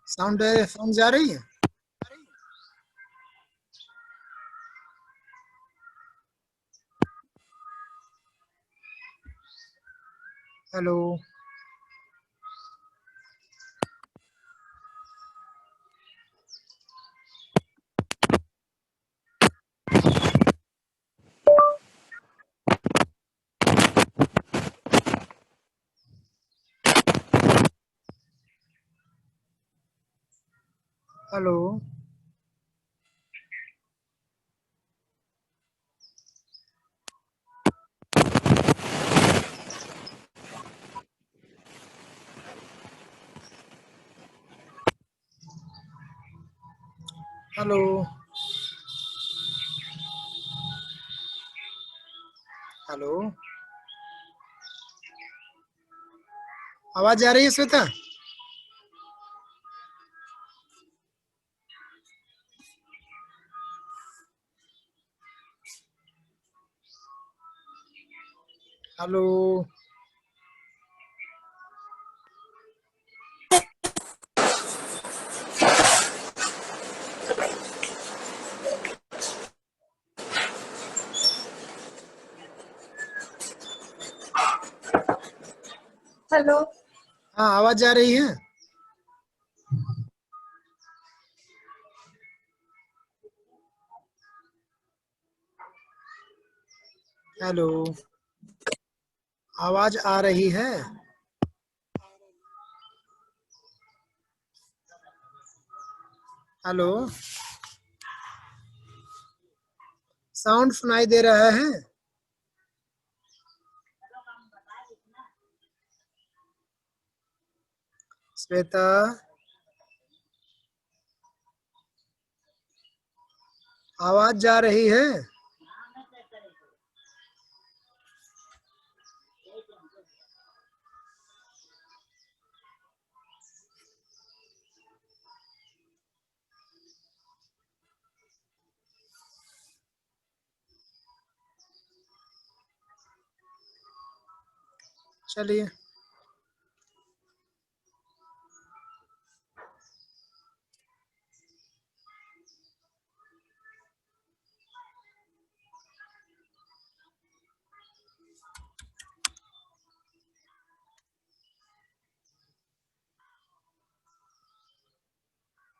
Sound जा रही है? हेलो। हेलो। हेलो। हेलो। आवाज आ रही है श्वेता? हेलो। हेलो। हाँ, आवाज आ रही है? हेलो। आवाज आ रही है? हेलो। साउंड सुनाई दे रहा है? श्वेता। आवाज जा रही है?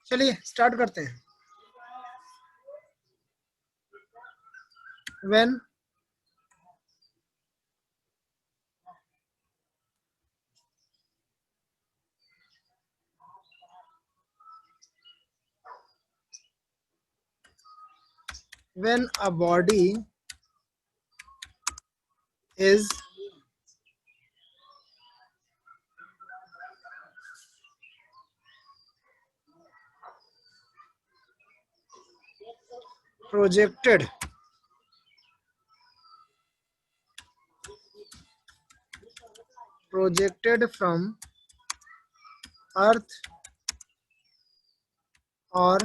चलिए, स्टार्ट करते हैं। When a body is projected from earth or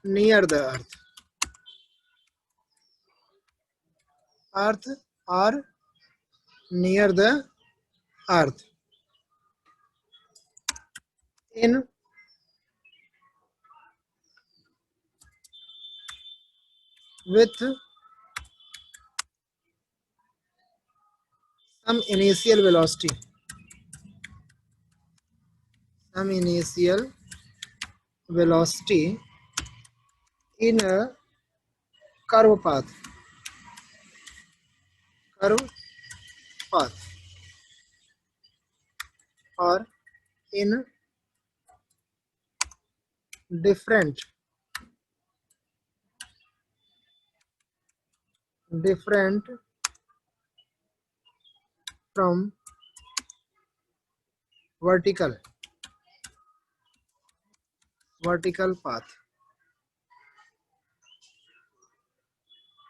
near the earth or near the earth in with some initial velocity in a curve path or in different from vertical path.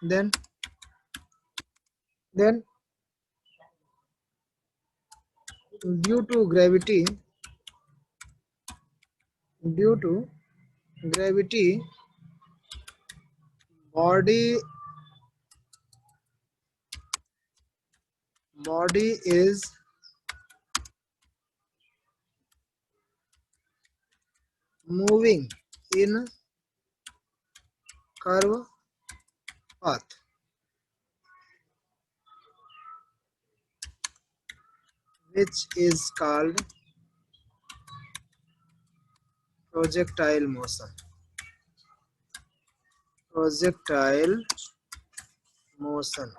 Then due to gravity body is moving in curve path, which is called projectile motion. Projectile motion.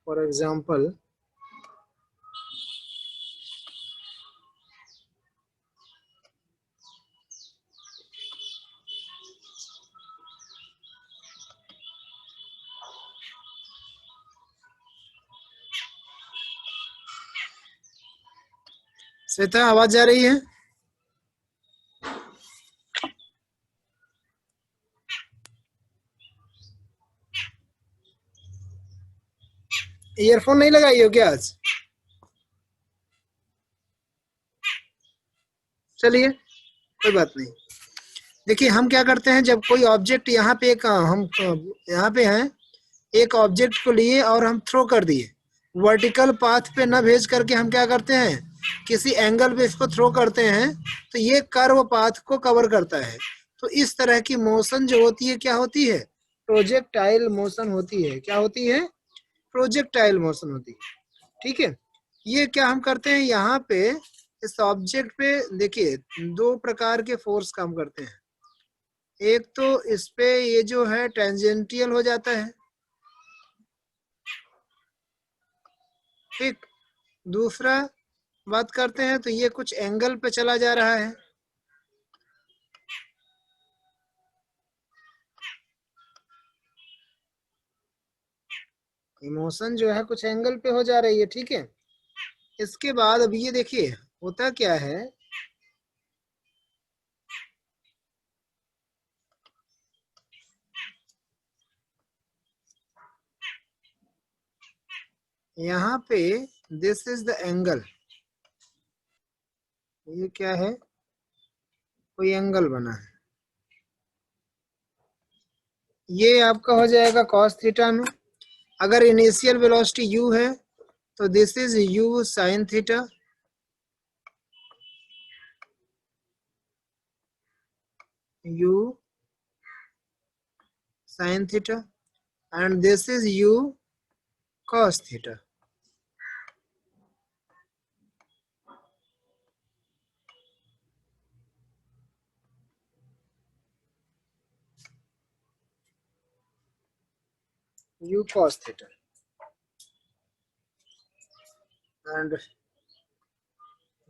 For example, Shweta आवाज जा रही है? Earphone नहीं लगाई हो क्या आज? चलिए कोई बात नहीं। देखिए हम क्या करते हैं, जब कोई ऑब्जेक्ट यहाँ पे हम यहाँ पे हैं, एक ऑब्जेक्ट को लिए और हम थ्रो कर दिए, वर्टिकल पाथ पे ना भेज करके हम क्या करते हैं, किसी एंगल पे इसको थ्रो करते हैं, तो ये कर्व पाथ को कवर करता है। तो इस तरह की मोशन जो होती है क्या होती है, प्रोजेक्टाइल मोशन होती है। क्या होती है? प्रोजेक्टाइल मोशन होती है। ठीक है, ये क्या हम करते हैं यहाँ पे इस ऑब्जेक्ट पे, देखिए दो प्रकार के फोर्स काम करते हैं। एक तो इस पे ये जो है टेंजेंटियल हो जाता है, ठीक। दूसरा बात करते हैं तो ये कुछ एंगल पे चला जा रहा है, इमोशन जो है कुछ एंगल पे हो जा रही है, ठीक है। इसके बाद अब ये देखिए होता क्या है, यहाँ पे दिस इज द एंगल, ये क्या है, कोई एंगल बना है, ये आपका हो जाएगा कॉस थीटा में। अगर इनिशियल वेलोसिटी u है तो this is u sine theta, u sin theta, and this is u cos theta. U cos theta, and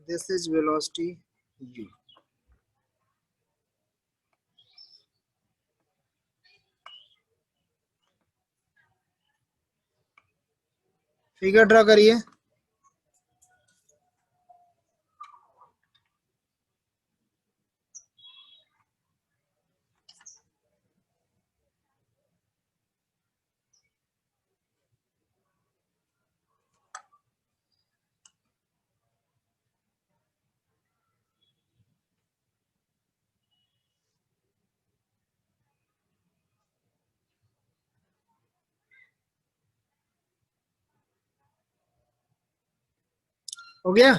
this is velocity u. Figure draw करिए। हो गया?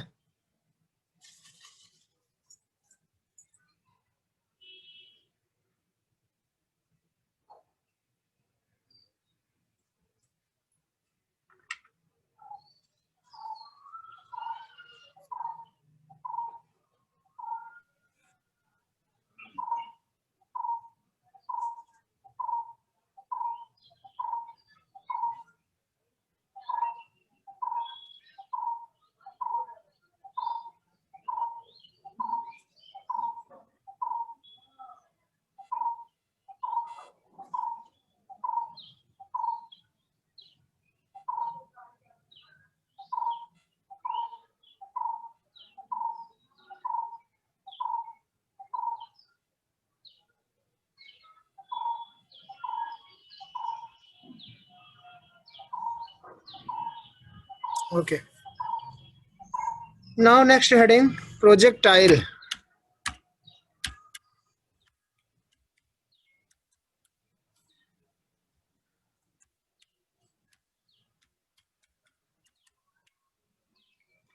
Okay. Now next heading, projectile.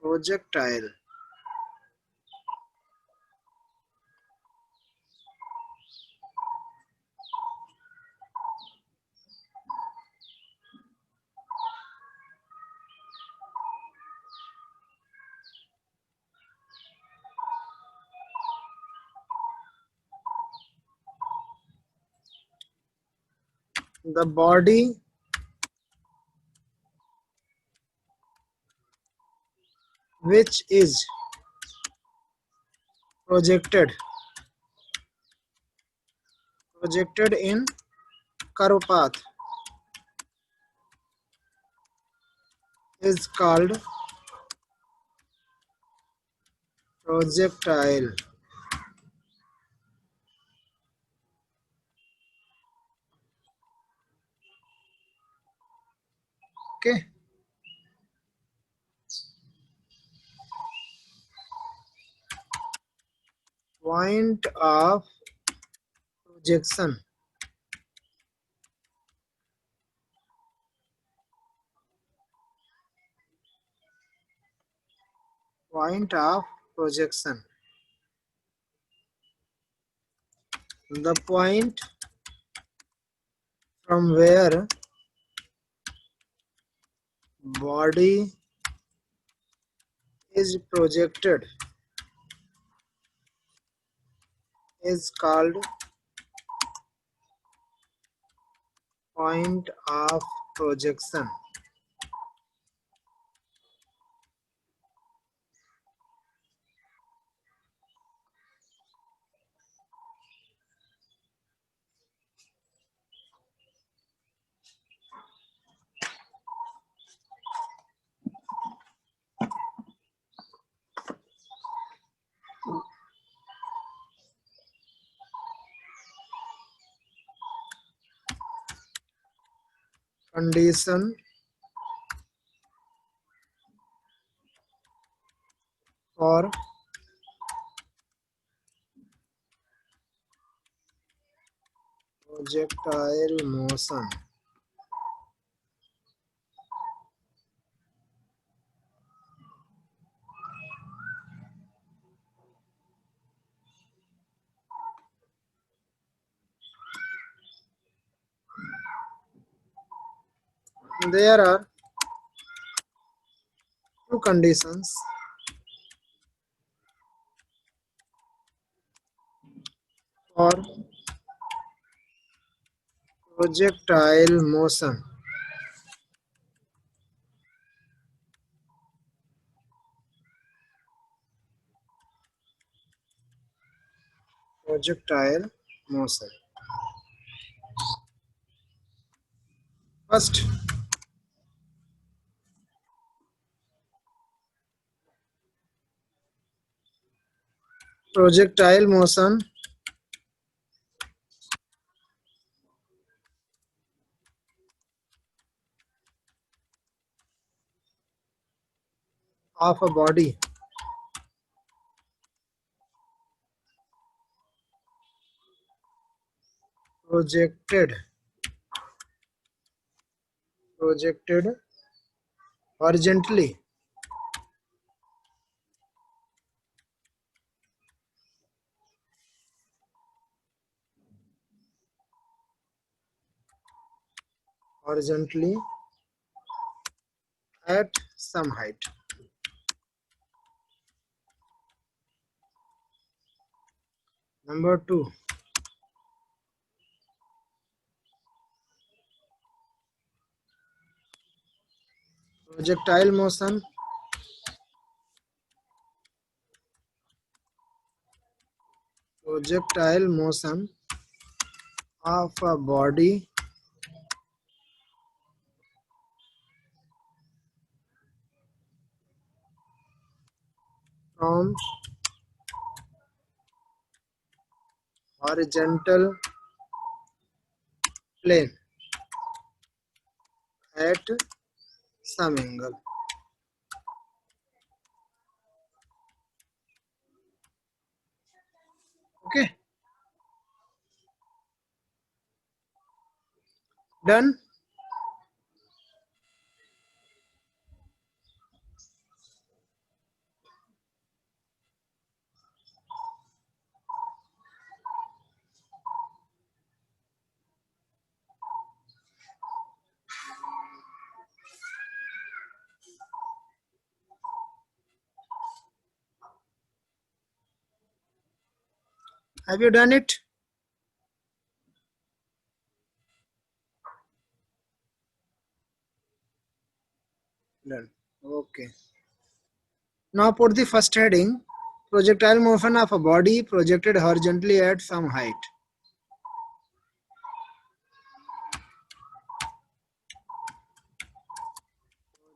Projectile. The body which is projected in curve path is called projectile. Okay. Point of projection. Point of projection. The point from where body is projected is called point of projection. Condition for projectile motion. There are two conditions for projectile motion. Projectile motion. First, projectile motion of a body projected horizontally at some height. Number two, projectile motion of a body from horizontal plane at some angle. Done. Have you done it? Done. Okay. Now put the first heading. Projectile motion of a body projected horizontally at some height.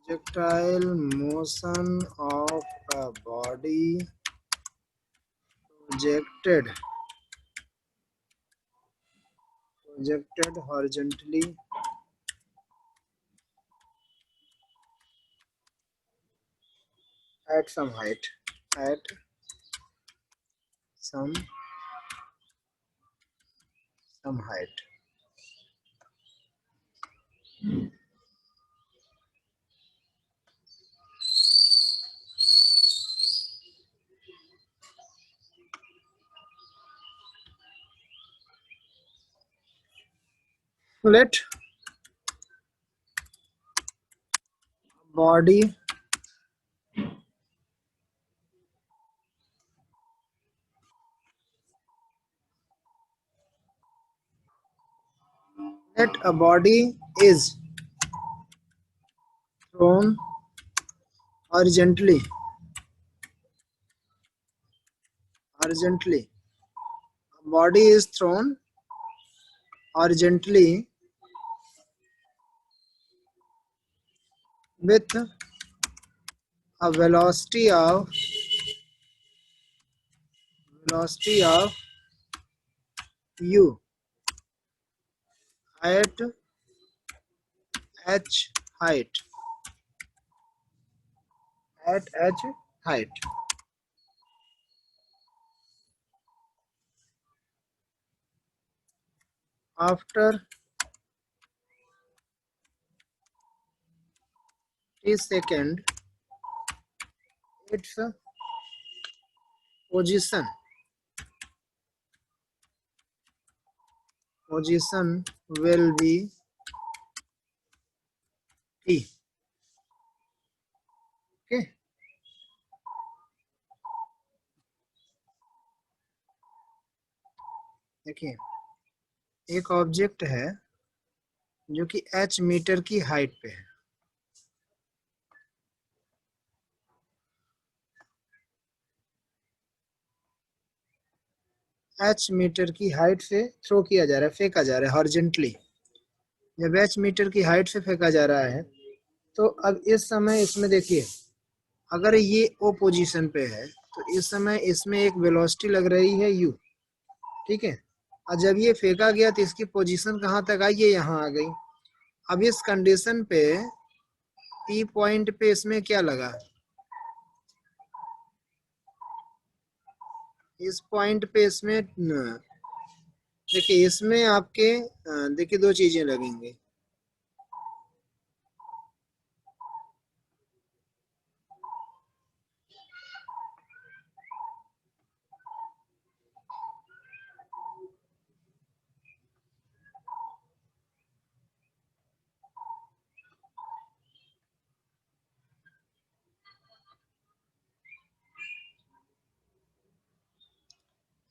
Projectile motion of a body projected horizontally at some height. At some height. Let body is thrown horizontally. A body is thrown horizontally with a velocity of u at h height. After t second, its position will be t. Okay. देखिए एक object है जो कि h metre की height पे है। h metre की height से थ्रो किया जा रहा है, फेंका जा रहा है हॉरिजॉन्टली। जब h मीटर की हाइट से फेंका जा रहा है तो अब इस समय इसमें देखिए, अगर ये ओ पोजीशन पे है तो इस समय इसमें एक वेलोसिटी लग रही है u, ठीक है। और जब ये फेंका गया तो इसकी पोजीशन कहाँ तक आई, ये यहाँ आ गई। अब इस कंडीशन पे P पॉइंट पे इसमें क्या लगा, इस पॉइंट पे इसमें देखिए, इसमें आपके देखिए दो चीजें लगेंगी।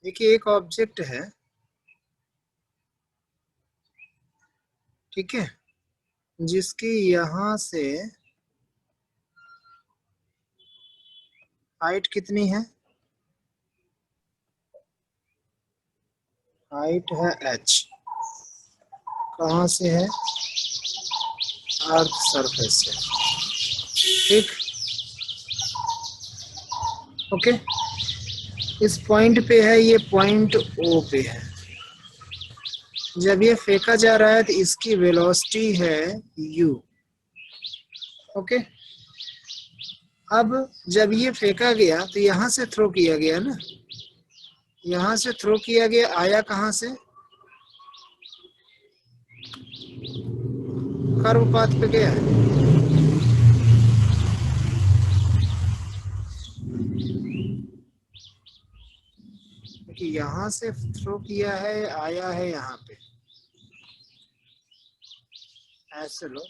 देखिए एक ऑब्जेक्ट है, ठीक है, जिसकी यहां से हाइट कितनी है, हाइट है h, कहाँ से है, अर्थ सरफेस से, ठीक। ओके, इस पॉइंट पे है, ये पॉइंट O पे है। जब ये फेंका जा रहा है तो इसकी वेलोसिटी है u। ओके, अब जब ये फेंका गया तो यहाँ से थ्रो किया गया ना, यहाँ से थ्रो किया गया, आया कहाँ से, कर्व पाथ पे गया है। कि यहाँ से थ्रो किया है, आया है यहाँ पे, ऐसे लो,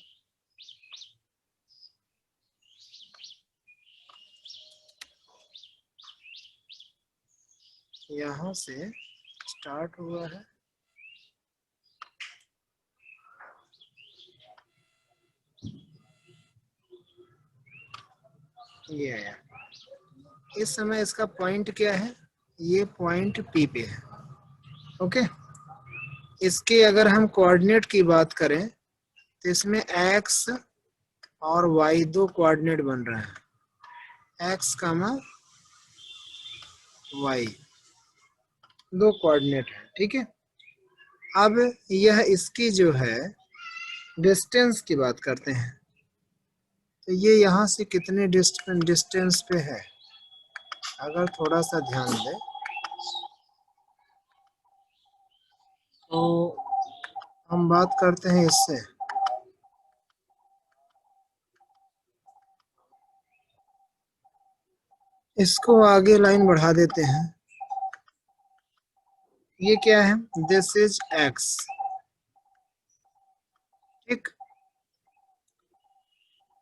यहाँ से स्टार्ट हुआ है, ये आया। इस समय इसका पॉइंट क्या है, ये पॉइंट पी पे है। ओके, इसके अगर हम कोऑर्डिनेट की बात करें तो इसमें एक्स और वाई दो कोऑर्डिनेट बन रहे हैं, एक्स कामा वाई दो कोऑर्डिनेट है, ठीक है। अब यह इसकी जो है डिस्टेंस की बात करते हैं, तो ये यहाँ से कितने डिस्टेंस पे है, अगर थोड़ा सा ध्यान दें तो हम बात करते हैं इससे, इसको आगे लाइन बढ़ा देते हैं। ये क्या है, दिस इज एक्स, ठीक।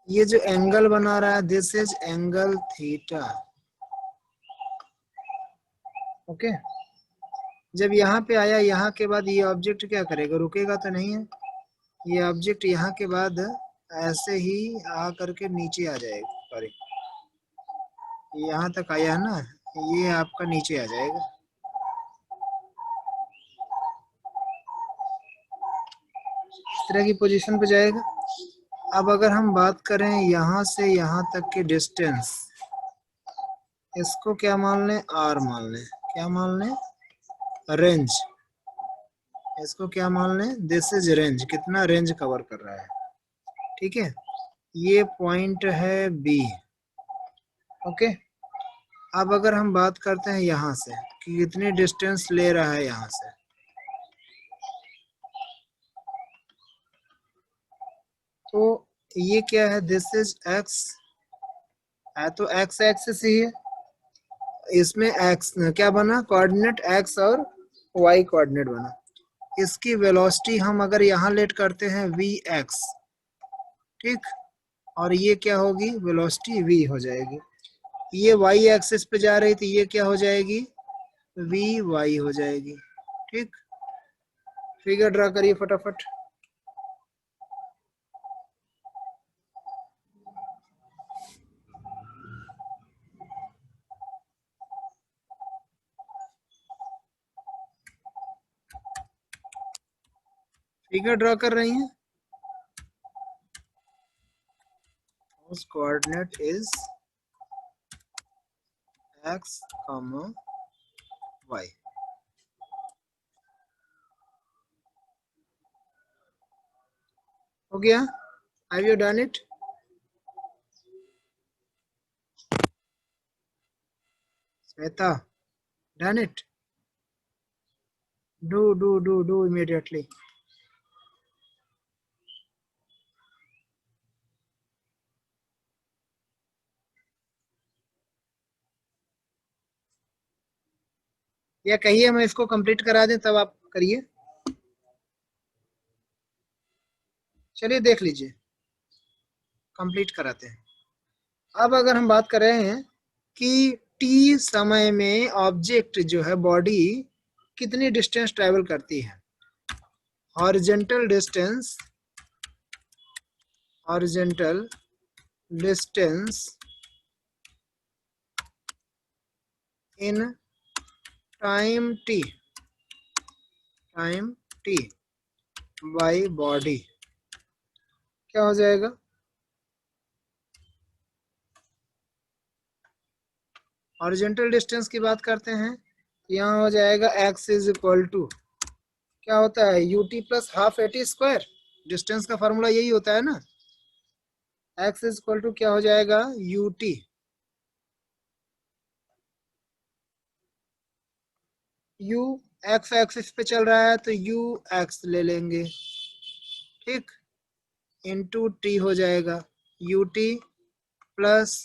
ये जो एंगल बना रहा है this is angle theta, okay. जब यहाँ पे आया, यहाँ के बाद ये ऑब्जेक्ट क्या करेगा, रुकेगा तो नहीं है, ये ऑब्जेक्ट यहाँ के बाद ऐसे ही आ करके नीचे आ जाएगा, सॉरी यहाँ तक आया है ना, ये आपका नीचे आ जाएगा, इस तरह की पोजीशन पे जाएगा। अब अगर हम बात करें यहाँ से यहाँ तक की डिस्टेंस, इसको क्या मान लें, आर मान लें, क्या मान लें, रेंज, इसको क्या मान लें, दिस इज रेंज, कितना रेंज कवर कर रहा है, ठीक है। ये पॉइंट है बी, ओके। अब अगर हम बात करते हैं यहाँ से कि कितनी डिस्टेंस ले रहा है यहाँ से, तो ये क्या है, दिस इज एक्स है, तो एक्स एक्सिस ही है, इसमें एक्स क्या बना, कोऑर्डिनेट एक्स और वाई कोऑर्डिनेट बना। इसकी वेलोसिटी हम अगर यहाँ लेट करते हैं वी एक्स, ठीक, और ये क्या होगी, वेलोसिटी वी हो जाएगी। ये वाई एक्सिस पे जा रही थी, ये क्या हो जाएगी, वी वाई हो जाएगी, ठीक। फिगर ड्रा करिए फटाफट। फिगर ड्रा कर रही हैं, उस coordinate is X comma Y, हो गया, have you done it, Shweta, done it, do immediately। या कहिए मैं इसको कंप्लीट करा दें तब आप करिए, चलिए देख लीजिए, कंप्लीट कराते हैं। अब अगर हम बात कर रहे हैं कि टी समय में ऑब्जेक्ट जो है बॉडी कितनी डिस्टेंस ट्रेवल करती है, horizontal distance, horizontal distance in time T, time T by body क्या हो जाएगा, हॉरिजॉन्टल डिस्टेंस की बात करते हैं, यहाँ हो जाएगा x इज इक्वल टू क्या होता है, ut plus half eighty square, distance का फार्मूला यही होता है ना, x इज इक्वल टू क्या हो जाएगा, ut, u x एक्सिस पे चल रहा है तो u x ले लेंगे, ठीक। इंटू टी हो जाएगा, यू टी प्लस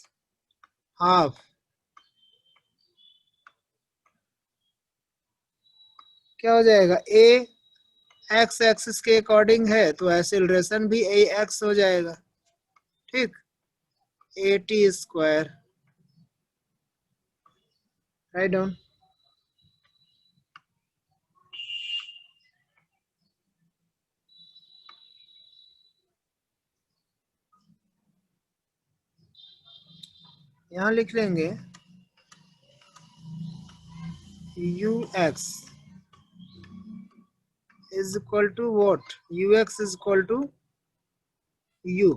हाफ, क्या हो जाएगा, ए एक्स एक्सिस के अकॉर्डिंग है तो एक्सेलरेशन भी ए एक्स हो जाएगा, ठीक, A T square, write down. यहाँ लिख लेंगे U X is equal to what, U X is equal to U,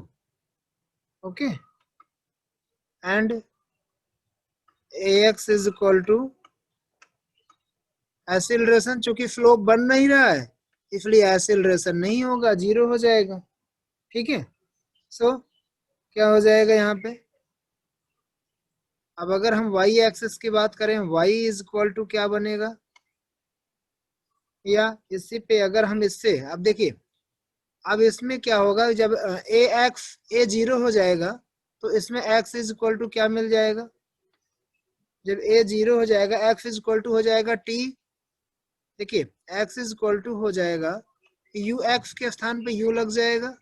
okay, and A X is equal to acceleration, चूंकि स्लोप बन नहीं रहा है इसलिए एक्सीलरेशन नहीं होगा, जीरो हो जाएगा, ठीक है। सो क्या हो जाएगा यहाँ पे, अब अगर हम y एक्सिस की बात करें y इज इक्वल टू क्या बनेगा, या इसी पे अगर हम इससे, अब देखिए अब इसमें क्या होगा, जब ए एक्स ए जीरो हो जाएगा तो इसमें x इज इक्वल टू क्या मिल जाएगा, जब ए जीरो हो जाएगा x इज इक्वल टू हो जाएगा t, देखिए x इज इक्वल टू हो जाएगा यू एक्स के स्थान पे u लग जाएगा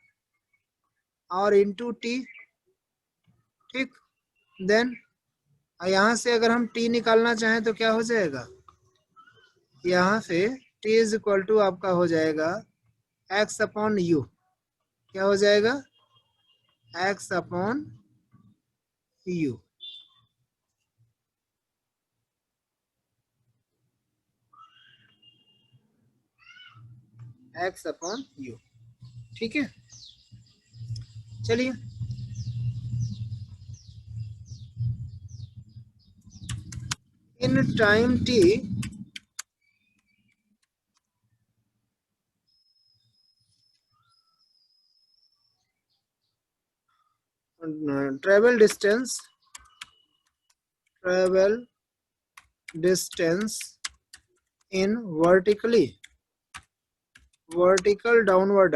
और इंटू टी, ठीक, देन यहाँ से अगर हम t निकालना चाहें तो क्या हो जाएगा, यहाँ से t इज इक्वल टू आपका हो जाएगा x अपॉन u, क्या हो जाएगा, x upon u, x upon u, ठीक है। चलिए in time t travel distance in vertical downward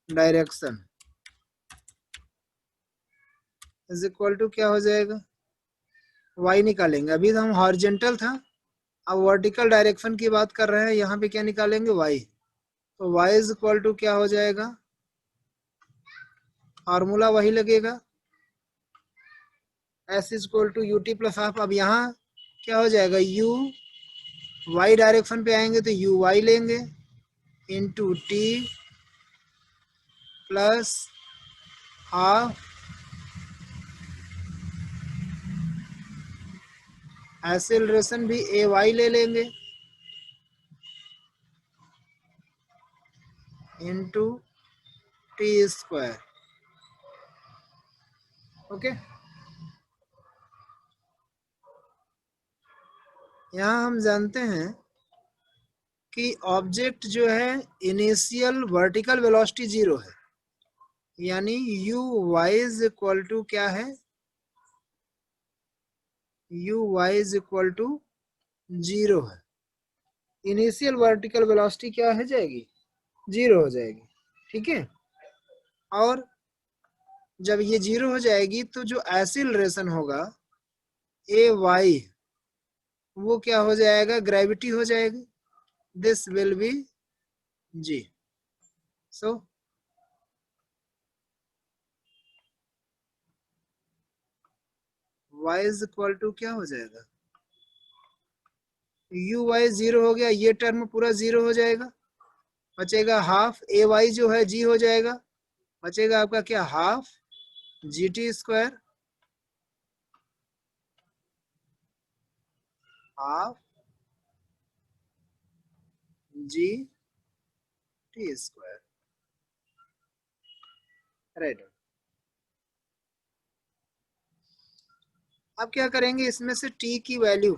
direction is equal to क्या हो जाएगा, y निकालेंगे, अभी तो हम हॉरिजॉन्टल था, अब वर्टिकल डायरेक्शन की बात कर रहे हैं, यहाँ पे क्या निकालेंगे y, तो y इज इक्वल टू क्या हो जाएगा, फार्मूला वही लगेगा, s is equal to U T plus half, अब यहाँ क्या हो जाएगा, u y डायरेक्शन पे आएंगे तो u y लेंगे into T plus half acceleration भी ए वाई ले लेंगे इंटू टी स्क्वायर, ओके। यहाँ हम जानते हैं कि ऑब्जेक्ट जो है इनिशियल वर्टिकल वेलोसिटी जीरो है, यानी U Y is equal to क्या है, U Y is equal to zero है, इनिशियल वर्टिकल वेलोसिटी क्या है जाएगी, जीरो हो जाएगी, ठीक है। और जब ये जीरो हो जाएगी तो जो एक्सीलरेशन होगा ए वाई वो क्या हो जाएगा, ग्रेविटी हो जाएगी, this will be G, so y is equal to क्या हो जाएगा, यू वाई जीरो हो गया, ये टर्म पूरा जीरो हो जाएगा, बचेगा हाफ ए वाई जो है जी हो जाएगा, बचेगा आपका क्या, half G T square, half G T square, right. अब क्या करेंगे, इसमें से t की वैल्यू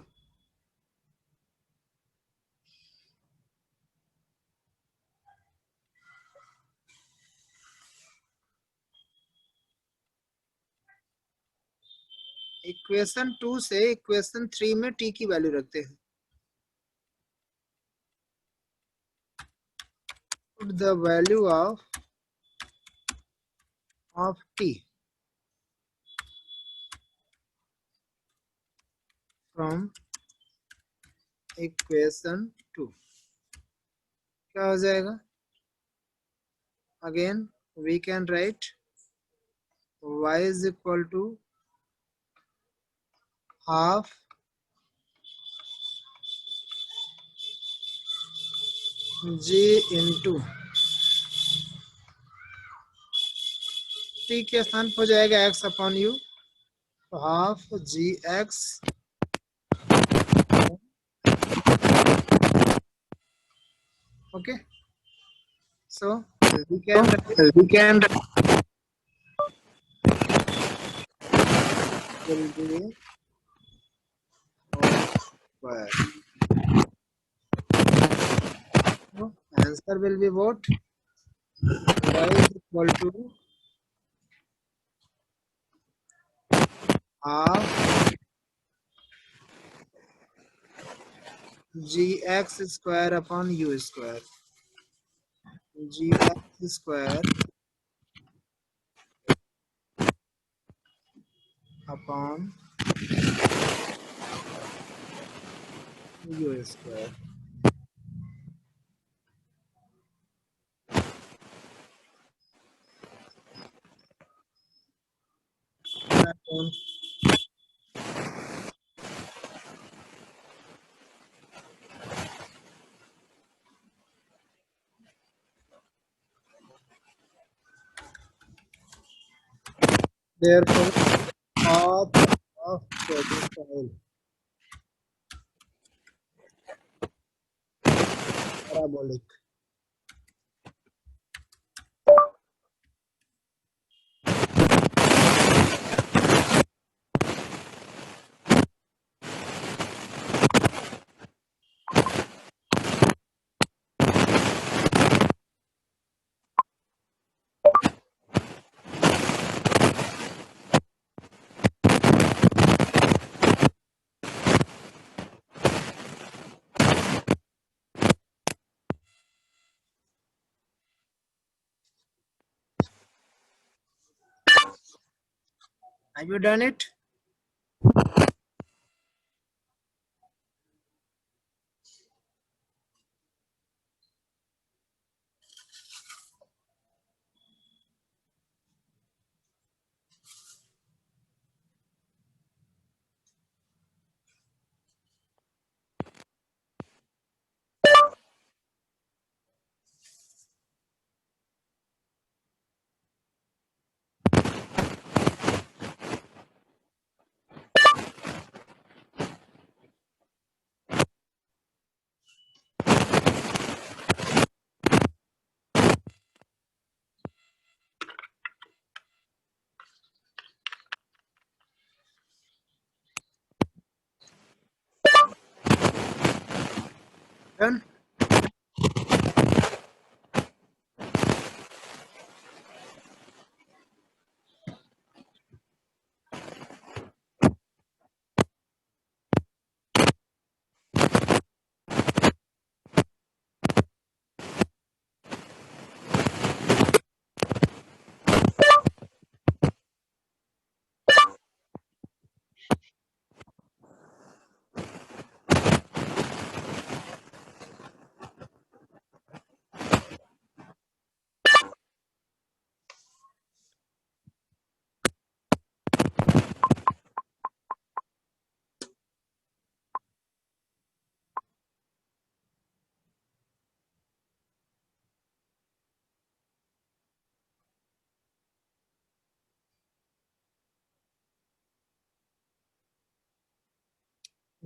इक्वेशन 2 से इक्वेशन 3 में t की वैल्यू रखते हैं, put the value of t from equation 2, क्या हो जाएगा? Again we can write y is equal to half g into t के स्थान पर जाएगा x अपॉन u, तो half G X okay. So we can will be square. So answer will be what? Y is equal to half gx square upon u square. Gx square upon u square. Therefore, path of projectile parabolic. Have you done it? Done?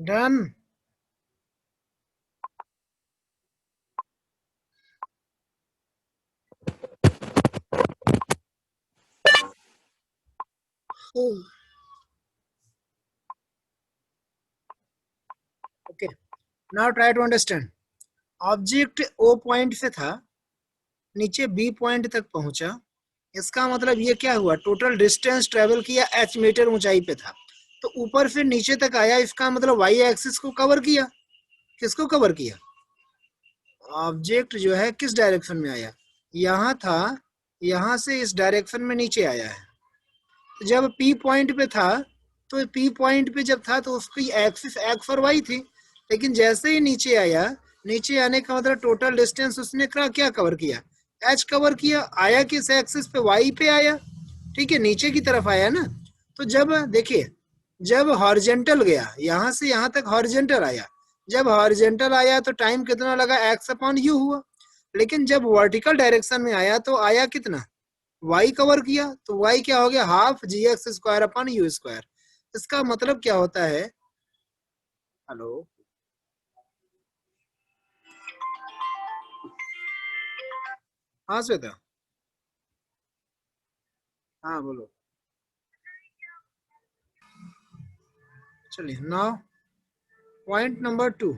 Done? Okay. Now try to understand. Object O point से था, नीचे B point तक पहुंचा, इसका मतलब ये क्या हुआ? टोटल डिस्टेंस ट्रेवल किया h मीटर ऊंचाई पे था, तो ऊपर फिर नीचे तक आया, इसका मतलब y एक्सिस को कवर किया। किसको कवर किया? ऑब्जेक्ट जो है किस डायरेक्शन में आया? यहाँ था, यहाँ से इस डायरेक्शन में नीचे आया है। तो जब पी पॉइंट पे था, तो पी पॉइंट पे जब था तो उसकी एक्सिस एक्स और वाई थी, लेकिन जैसे ही नीचे आया, नीचे आने का मतलब टोटल डिस्टेंस उसने क्या कवर किया, एच कवर किया। आया किस एक्सिस पे, वाई पे आया, ठीक है, नीचे की तरफ आया ना। तो जब देखिए, जब हॉरिजेंटल गया, यहाँ से यहाँ तक हॉरिजेंटल आया, जब हॉरिजेंटल आया तो टाइम कितना लगा, एक्स अपॉन यू हुआ। लेकिन जब वर्टिकल डायरेक्शन में आया तो आया कितना, वाई कवर किया, तो वाई क्या हो गया, half G X square upon U square. इसका मतलब क्या होता है, हेलो, हाँ श्वेता, हाँ बोलो, चलिए now point number 2।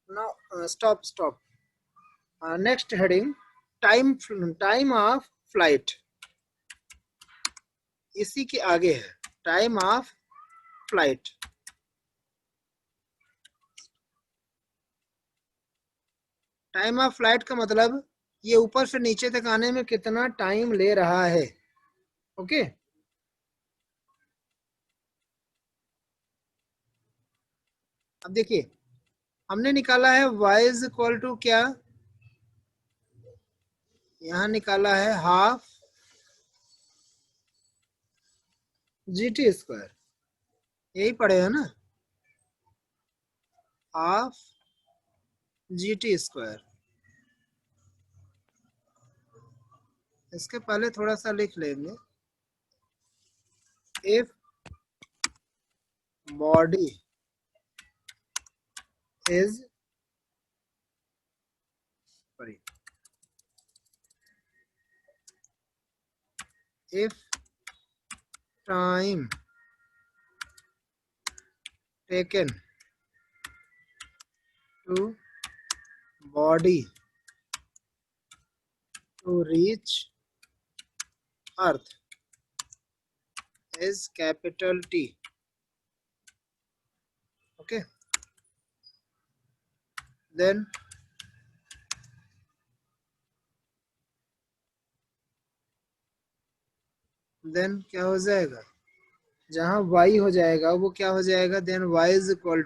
Now stop, next heading, time time of flight, इसी के आगे है time of flight. Time of flight का मतलब ये ऊपर से नीचे तक आने में कितना टाइम ले रहा है। ओके, अब देखिए, हमने निकाला है y इज इक्वल टू क्या, यहाँ निकाला है हाफ जी टी स्क्वायर, यही पढ़े है ना, हाफ जी टी स्क्वायर। इसके पहले थोड़ा सा लिख लेंगे, if body is, sorry, if time taken to body to reach earth is capital T, okay, then क्या हो जाएगा, जहां y हो जाएगा वो क्या हो जाएगा, then y is equal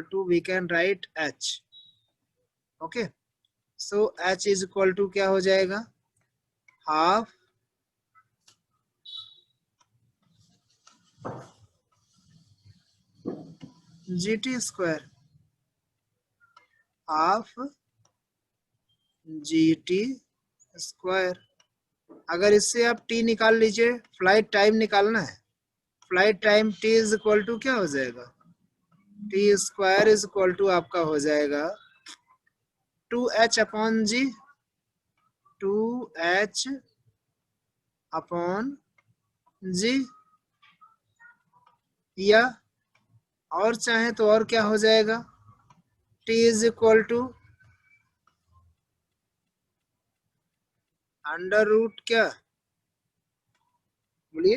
to, we can write h, okay. So h is equal to क्या हो जाएगा, half G T square, half G T square. अगर इससे आप टी निकाल लीजिए, फ्लाइट टाइम निकालना है, flight time T is equal to क्या हो जाएगा, T square is equal to आपका हो जाएगा 2h अपॉन जी, 2h अपॉन जी, या और चाहे तो और क्या हो जाएगा, T is equal to under root क्या, बोलिए,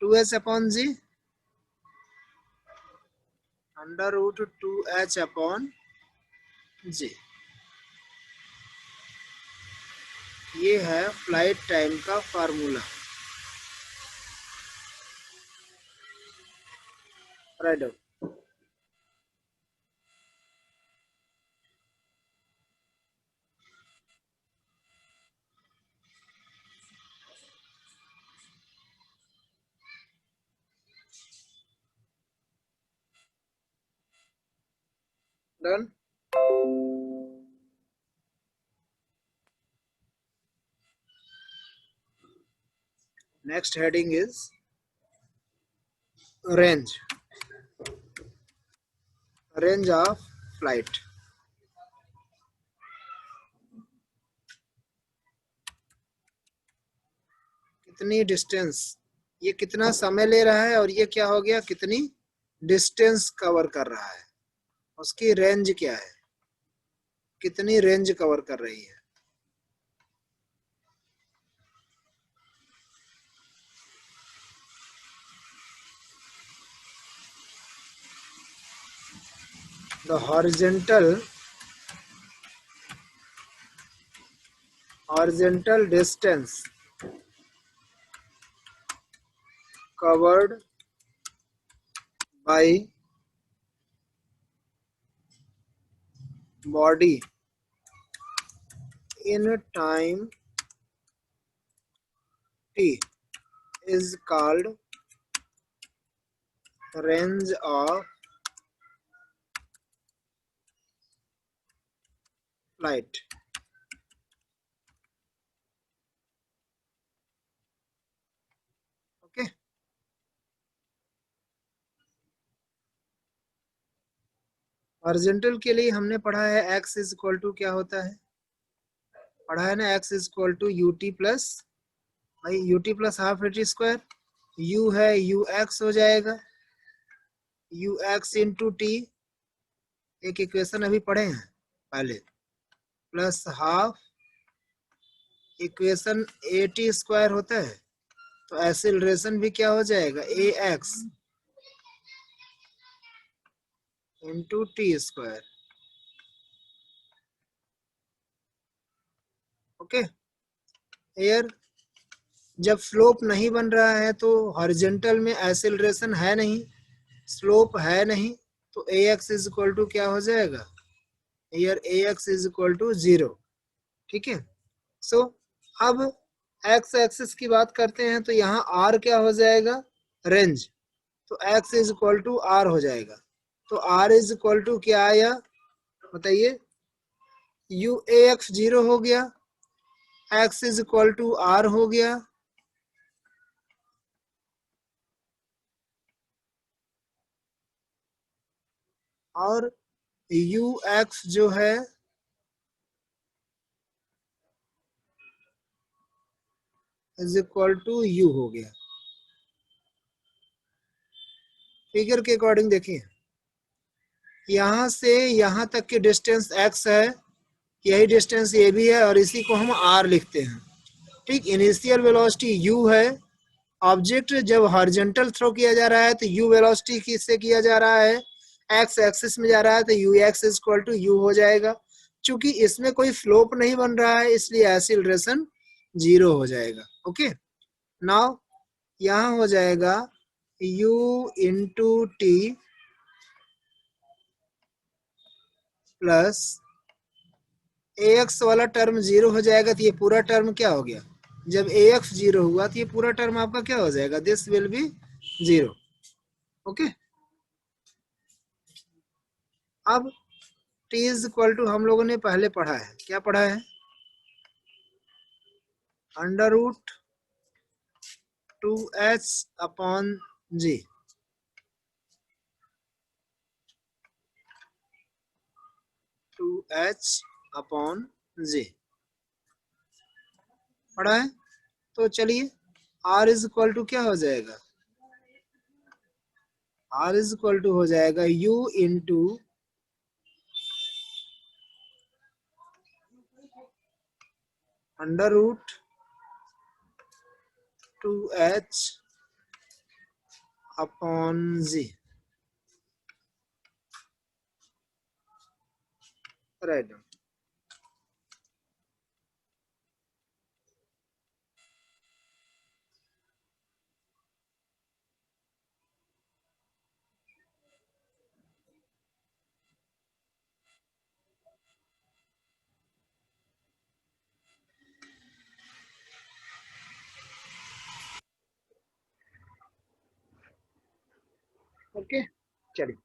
2h upon G, under root 2h upon G. ये है फ्लाइट टाइम का formula, right. Done. Next heading is range, range of flight. कितनी डिस्टेंस, ये कितना समय ले रहा है, और ये क्या हो गया, कितनी डिस्टेंस कवर कर रहा है, उसकी रेंज क्या है, कितनी रेंज कवर कर रही है। the horizontal distance covered by body in time t is called range of flight. Okay horizontal के लिए हमने पढ़ा है x इज इक्वल टू क्या होता है, पढ़ा है ना, x is equal to U T plus, भाई u T plus half a T square, u है यू एक्स हो जाएगा, यू एक्स इंटू टी, एक इक्वेशन अभी पढ़े हैं पहले, plus half equation a T square होता है, तो एक्सीलरेशन भी क्या हो जाएगा ए x into t square. Okay एयर जब स्लोप नहीं बन रहा है तो हॉरिजॉन्टल में एक्सीलरेशन है नहीं, स्लोप है नहीं, तो A X is equal to क्या हो जाएगा, एयर A X is equal to 0। ठीक है, सो अब एक्स एक्सिस की बात करते हैं तो यहाँ आर क्या हो जाएगा, रेंज, तो X is equal to R हो जाएगा, तो आर इज इक्वल टू क्या आया बताइए, यू ए एक्स 0 हो गया, X is equal to R हो गया, और यू एक्स जो है इज इक्वल टू यू हो गया। फिगर के अकॉर्डिंग देखिए, यहाँ से यहाँ तक की डिस्टेंस x है, यही डिस्टेंस ये भी है, और इसी को हम r लिखते हैं। ठीक, इनिशियल वेलोसिटी u है, ऑब्जेक्ट जब हॉरिजॉन्टल थ्रो किया जा रहा है तो u वेलोसिटी किससे किया जा रहा है, x एक्सिस में जा रहा है, तो u x is equal to u हो जाएगा। चूंकि इसमें कोई स्लोप नहीं बन रहा है इसलिए एक्सीलरेशन 0 हो जाएगा। ओके नाउ यहाँ हो जाएगा u इंटू टी प्लस ए एक्स वाला टर्म 0 हो जाएगा, तो ये पूरा टर्म क्या हो गया, जब ए एक्स 0 हुआ तो ये पूरा टर्म आपका क्या हो जाएगा, दिस विल बी 0। ओके अब t इज इक्वल टू हम लोगों ने पहले पढ़ा है, क्या पढ़ा है, under root 2h upon g, two h upon g पढ़ा है। तो चलिए r इज इक्वल टू क्या हो जाएगा, r इज इक्वल टू हो जाएगा u into under root 2h upon g, right. Okay चलिए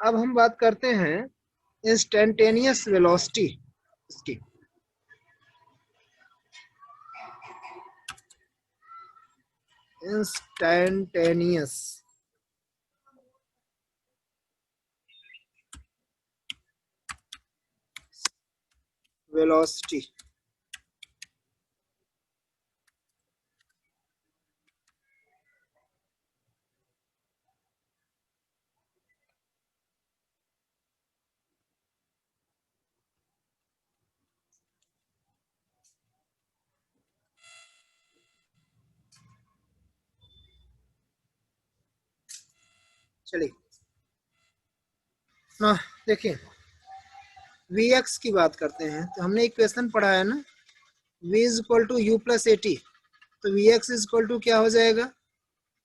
अब हम बात करते हैं इंस्टेंटेनियस वेलोसिटी इसकी। इंस्टेंटेनियस वेलोसिटी, चलिए ना देखिए Vx की बात करते हैं तो हमने एक क्वेश्चन पढ़ा है ना, v is equal to U plus A T, तो Vx इज इक्वल टू क्या हो जाएगा,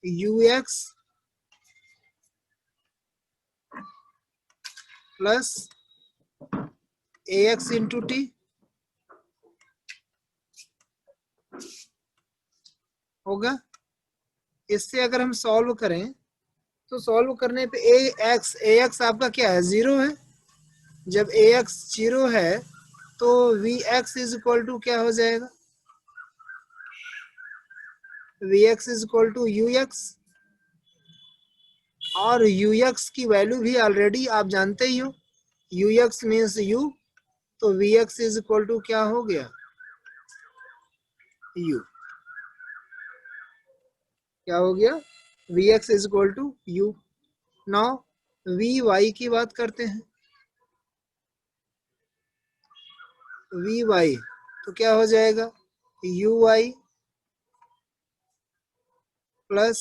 Ux plus Ax into T होगा। इससे अगर हम सॉल्व करें तो सॉल्व करने पे Ax आपका क्या है, 0 है। जब Ax 0 है तो Vx इज इक्वल टू क्या हो जाएगा, Vx is equal to Ux, और Ux की वैल्यू भी ऑलरेडी आप जानते ही हो, Ux मीन्स U, तो Vx इज इक्वल टू क्या हो गया, U। क्या हो गया, Vx is equal to U। Now Vy की बात करते हैं, Vy तो क्या हो जाएगा, Uy plus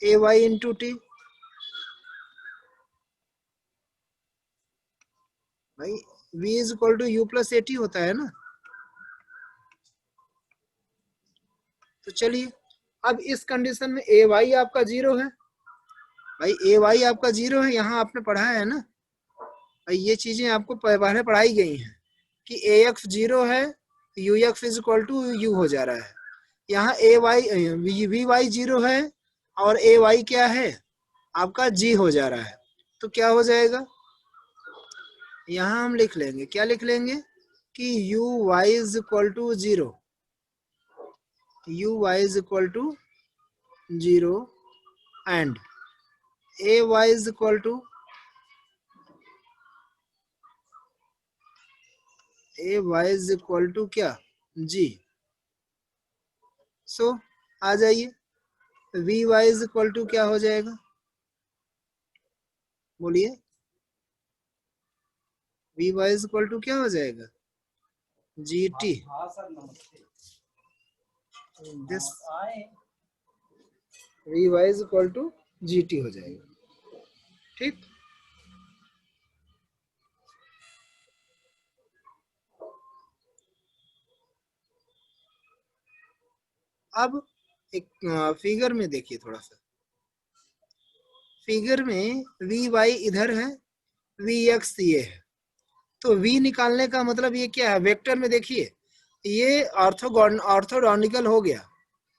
Ay into T. भाई V is equal to U plus A T होता है ना। तो चलिए अब इस कंडीशन में ए वाई आपका 0 है, भाई ए वाई आपका 0 है, यहाँ आपने पढ़ा है ना भाई, ये चीजें आपको पहले पढ़ाई गई हैं कि ए एक्स 0 है, you X is equal to U हो जा रहा है। यहाँ ए वाई वी वाई 0 है और ए वाई क्या है आपका जी हो जा रहा है, तो क्या हो जाएगा, यहाँ हम लिख लेंगे, क्या लिख लेंगे कि U Y is equal to 0, U Y is equal to 0 and A Y is equal to A Y is equal to क्या, जी। सो आ जाइए V Y is equal to क्या हो जाएगा, बोलिए V Y is equal to क्या हो जाएगा, जी T. This V Y is equal to G T हो जाएगा, ठीक। अब एक फिगर में देखिए, थोड़ा सा फिगर में वी वाई इधर है, वी एक्स ये है, तो v निकालने का मतलब ये क्या है, वेक्टर में देखिए ये ऑर्थोगोनिकल हो गया,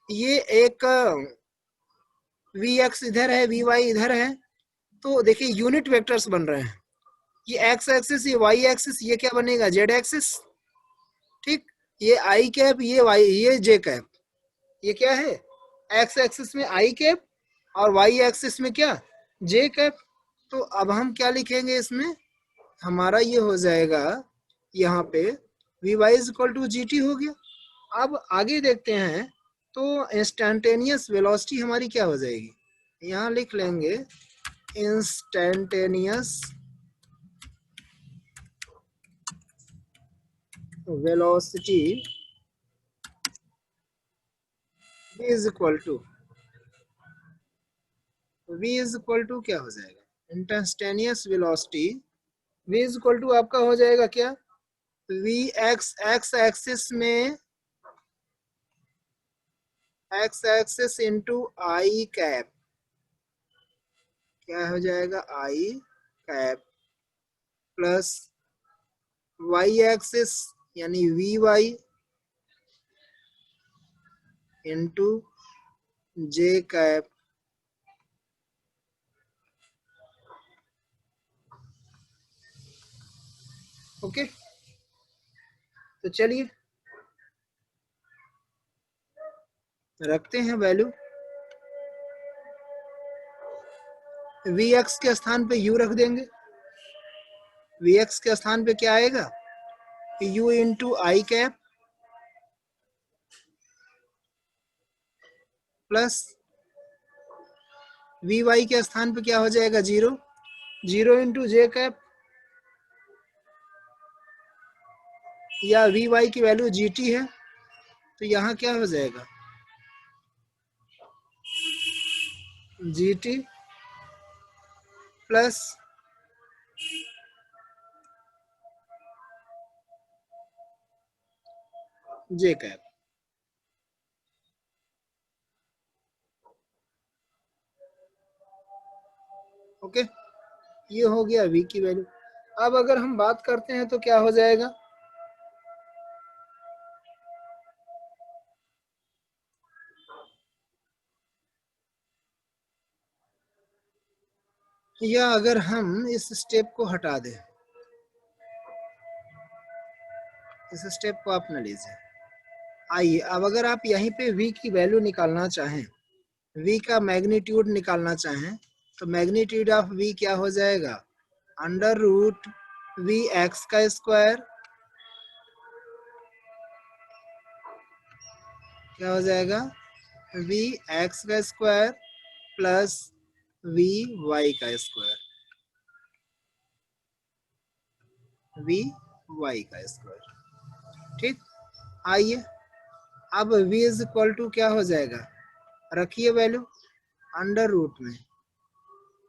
ये एक वी एक्स इधर है, वी वाई इधर है, तो देखिए यूनिट वेक्टर्स बन रहे हैं, ये एक्स एक्सिस, ये वाई एक्सिस, ये क्या बनेगा, जेड एक्सिस, ठीक। ये आई कैप, ये वाई, ये जे कैप, ये क्या है, एक्स एक्सिस में आई कैप और वाई एक्सिस में क्या, जे कैप। तो अब हम क्या लिखेंगे इसमें, हमारा ये हो जाएगा यहाँ पे V Y is equal to G T हो गया। अब आगे देखते हैं तो इंस्टेंटेनियस वेलोसिटी हमारी क्या हो जाएगी, यहाँ लिख लेंगे instantaneous velocity v is equal to, v is equal to क्या हो जाएगा, instantaneous velocity v is equal to आपका हो जाएगा क्या, v एक्स एक्स एक्सिस में x axis into i cap, क्या हो जाएगा, i cap plus y axis यानी v y into j cap, okay. तो चलिए रखते हैं वैल्यू, वी एक्स के स्थान पे यू रख देंगे, वी एक्स के स्थान पे क्या आएगा, u into i cap plus v y के स्थान पे क्या हो जाएगा, 0, 0 इंटू जे कैप, या वी वाई की वैल्यू जी टी है, तो यहाँ क्या हो जाएगा, जी t plus j cap. Okay, ये हो गया v की वैल्यू। अब अगर हम बात करते हैं तो क्या हो जाएगा, या अगर हम इस स्टेप को हटा दें, इस स्टेप को आप न लीजिए। आइए अब अगर आप यहीं पे v की वैल्यू निकालना चाहें, v का मैग्नीट्यूड निकालना चाहें, तो मैग्नीट्यूड ऑफ v क्या हो जाएगा, अंडर रूट v x का स्क्वायर, क्या हो जाएगा, v x का स्क्वायर प्लस v y का स्क्वायर, v y का स्क्वायर। ठीक, आइए अब v इज इक्वल टू क्या हो जाएगा, रखिए वैल्यू अंडर रूट में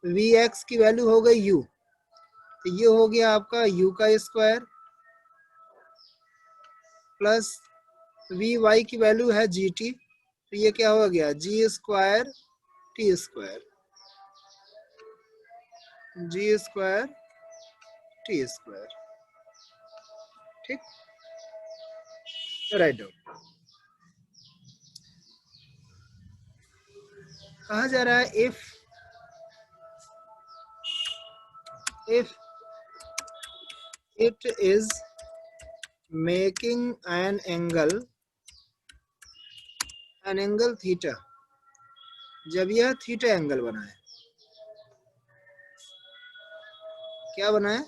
वी एक्स की वैल्यू हो गई u, तो ये हो गया आपका u का स्क्वायर प्लस वी वाई की वैल्यू है जी टी, तो ये क्या हो गया जी स्क्वायर टी स्क्वायर, जी स्क्वायर टी स्क्वायर। ठीक, राइट डाउन। कहा जा रहा है if it is making an angle theta, जब यह थीटा एंगल बनाए, क्या बनाए,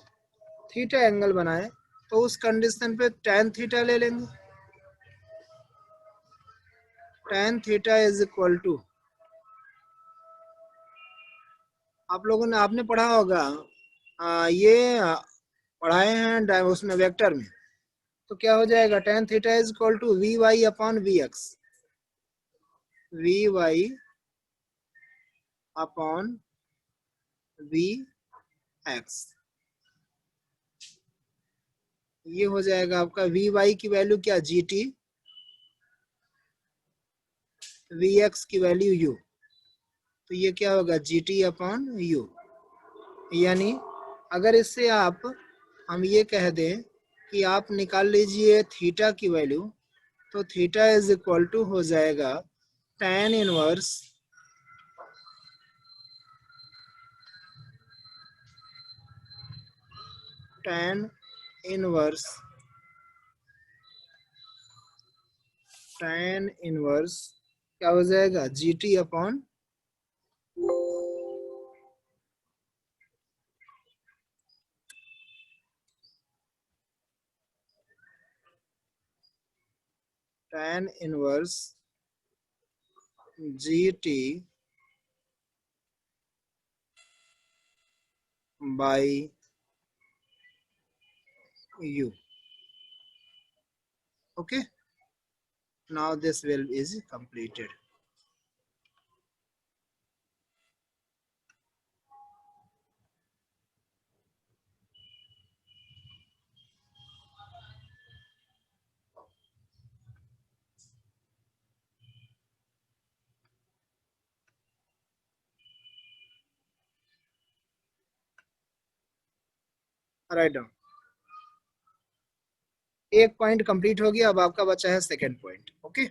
थीटा एंगल बनाए, तो उस कंडीशन पे tan थीटा ले लेंगे। tan theta is equal to, आप लोगों ने आपने पढ़ा होगा, ये पढ़ाए हैं उसमें वेक्टर में, तो क्या हो जाएगा, tan theta is equal to v y upon v x, v y upon v x, ये हो जाएगा आपका वी वाई की वैल्यू क्या जी टी, वी एक्स की वैल्यू यू, तो ये क्या होगा जी टी अपॉन यू। यानी अगर इससे हम ये कह दें कि आप निकाल लीजिए थीटा की वैल्यू, तो थीटा इज इक्वल टू हो जाएगा tan इनवर्स tan इनवर्स क्या हो जाएगा G T upon tan inverse G T by u। Okay, now this will is completed. Write down. एक पॉइंट कंप्लीट हो गया, अब आपका बचा है second point. Okay,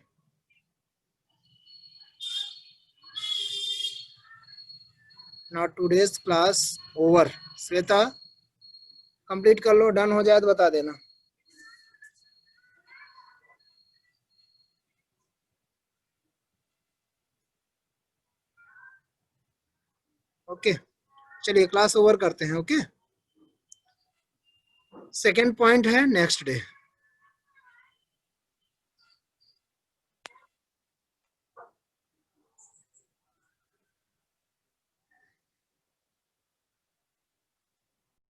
now today's class over. Shweta complete कर लो, डन हो जाए तो बता देना। ओके, चलिए क्लास ओवर करते हैं। ओके, सेकंड पॉइंट है नेक्स्ट डे।